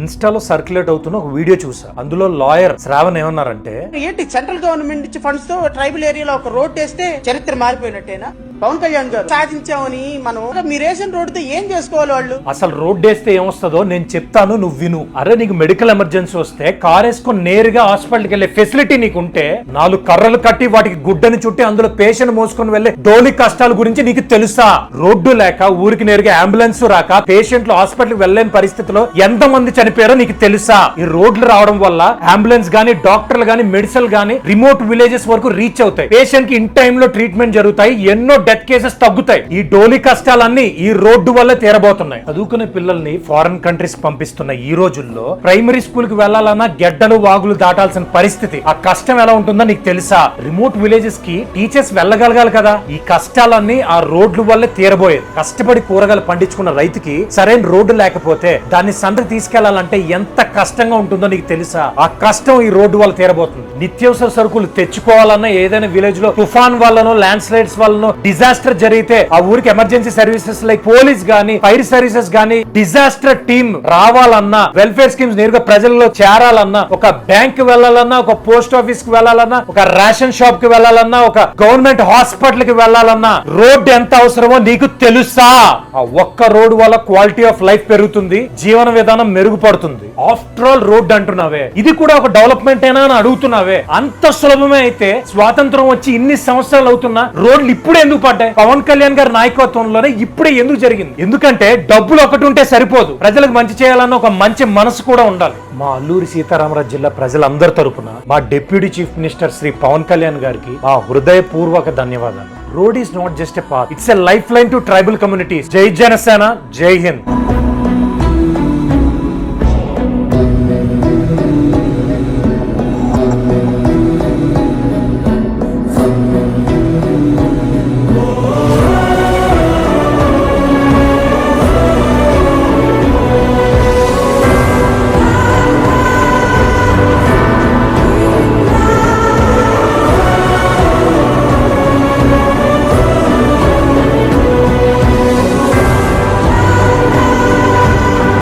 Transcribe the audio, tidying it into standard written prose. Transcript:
ఇన్స్టాలో సర్క్యులేట్ అవుతున్న ఒక వీడియో చూసా. అందులో లాయర్ శ్రావణ్ ఏమన్నారంటే, ఏంటి సెంట్రల్ గవర్నమెంట్ ఇచ్చే ఫండ్స్ తో ట్రైబల్ ఏరియాలో ఒక రోడ్ వేస్తే చరిత్ర మారిపోయినట్టేనా? పవన్ కళ్యాణ్ గారు సాధించామని మనం మీరు వేసిన రోడ్డుతో ఏం చేసుకోవాలి వాళ్ళు? అసలు రోడ్ వేస్తే ఏమొస్తుందో నేను చెప్తాను, నువ్వు విను. అరే నీకు మెడికల్ ఎమర్జెన్సీ వస్తే కార్ వేసుకొని నేరుగా హాస్పిటల్కి వెళ్లే ఫెసిలిటీ నీకుంటే 4 కర్రలు కట్టి వాటికి గుడ్డని చుట్టి అందులో పేషెంట్ మోసుకొని వెళ్లే డోలి కష్టాల గురించి నీకు తెలుసా? రోడ్డు లేక ఊరికి నేరుగా అంబులెన్స్ రాక పేషెంట్లు హాస్పిటల్ వెళ్లేని పరిస్థితిలో ఎంత మంది చనిపోయారో నీకు తెలుసా? ఈ రోడ్లు రావడం వల్ల అంబులెన్స్ గానీ డాక్టర్లు గానీ మెడిసిన్ గానీ రిమోట్ విలేజెస్ వరకు రీచ్ అవుతాయి. పేషెంట్ కి ఇన్ టైమ్ లో ట్రీట్మెంట్ జరుగుతాయి, ఎన్నో డెత్ కేసెస్ తగ్గుతాయి. ఈ డోలీ కష్టాలన్నీ ఈ రోడ్డు వల్ల తీరబోతున్నాయి. చదువుకునే పిల్లల్ని ఫారెన్ కంట్రీస్ పంపిస్తున్న ఈ రోజుల్లో ప్రైమరీ స్కూల్ కి వెళ్లాలన్నా గెడ్డలు వాగులు దాటాల్సిన పరిస్థితి. ఆ కష్టం ఎలా ఉంటుందో నీకు తెలుసా? రిమోట్ విలేజెస్ కి టీచర్స్ వెళ్ళగలగాలి కదా. ఈ కష్టాలన్నీ ఆ రోడ్ల వల్లే తీరబోయేది. కష్టపడి కూరగాయలు పండించుకున్న రైతుకి సరైన రోడ్డు లేకపోతే దాన్ని సంతకు తీసుకెళ్లాలంటే ఎంత కష్టంగా ఉంటుందో నీకు తెలుసా? ఆ కష్టం ఈ రోడ్డు వల్ల తీరబోతుంది. నిత్యావసర సరుకులు తెచ్చుకోవాలన్నా ఏదైనా విలేజ్ లో తుఫాన్ వల్లనో ల్యాండ్ స్లైడ్స్ వల్లనో డిజాస్టర్ జరిగితే ఆ ఊరికి ఎమర్జెన్సీ సర్వీసెస్ లైక్ పోలీస్ గానీ ఫైర్ సర్వీసెస్ గానీ డిజాస్టర్ టీమ్ రావాలన్నా, వెల్ఫేర్ స్కీమ్స్ నేరుగా ప్రజల్లో చేరాలన్నా, ఒక బ్యాంక్ కి వెళ్లాలన్నా, ఒక పోస్ట్ ఆఫీస్ కి వెళ్లాలన్నా, ఒక రేషన్ షాప్ కి వెళ్లాలన్నా, ఒక గవర్నమెంట్ హాస్పిటల్ కి వెళ్లాలన్నా రోడ్డు ఎంత అవసరమో నీకు తెలుసా? ఆ ఒక్క రోడ్డు వల్ల క్వాలిటీ ఆఫ్ లైఫ్ పెరుగుతుంది, జీవన విధానం మెరుగుపడుతుంది. ఆఫ్టర్ ఆల్ రోడ్డు అంటున్నావే, ఇది కూడా ఒక డెవలప్మెంట్ ఏనా అని అడుగుతున్నావే. అంత సులభమే అయితే స్వాతంత్రం వచ్చి ఇన్ని సంవత్సరాలు అవుతున్నా రోడ్లు ఇప్పుడే ఎందుకు పడ్డాయి? పవన్ కళ్యాణ్ గారి నాయకత్వంలోనే ఇప్పుడే ఎందుకు జరిగింది? ఎందుకంటే డబ్బులు ఒకటి ఉంటే సరిపోదు, ప్రజలకు మంచి చేయాలన్న ఒక మంచి మనసు కూడా ఉండాలి. మా అల్లూరి సీతారామరాజు జిల్లా ప్రజలందరి తరపున మా deputy chief minister Shri Pawan Kalyan గారికి మా హృదయపూర్వక ధన్యవాదాలు. Road is not just a path, it's a lifeline to tribal communities. జై జనసేన, జై హింద్.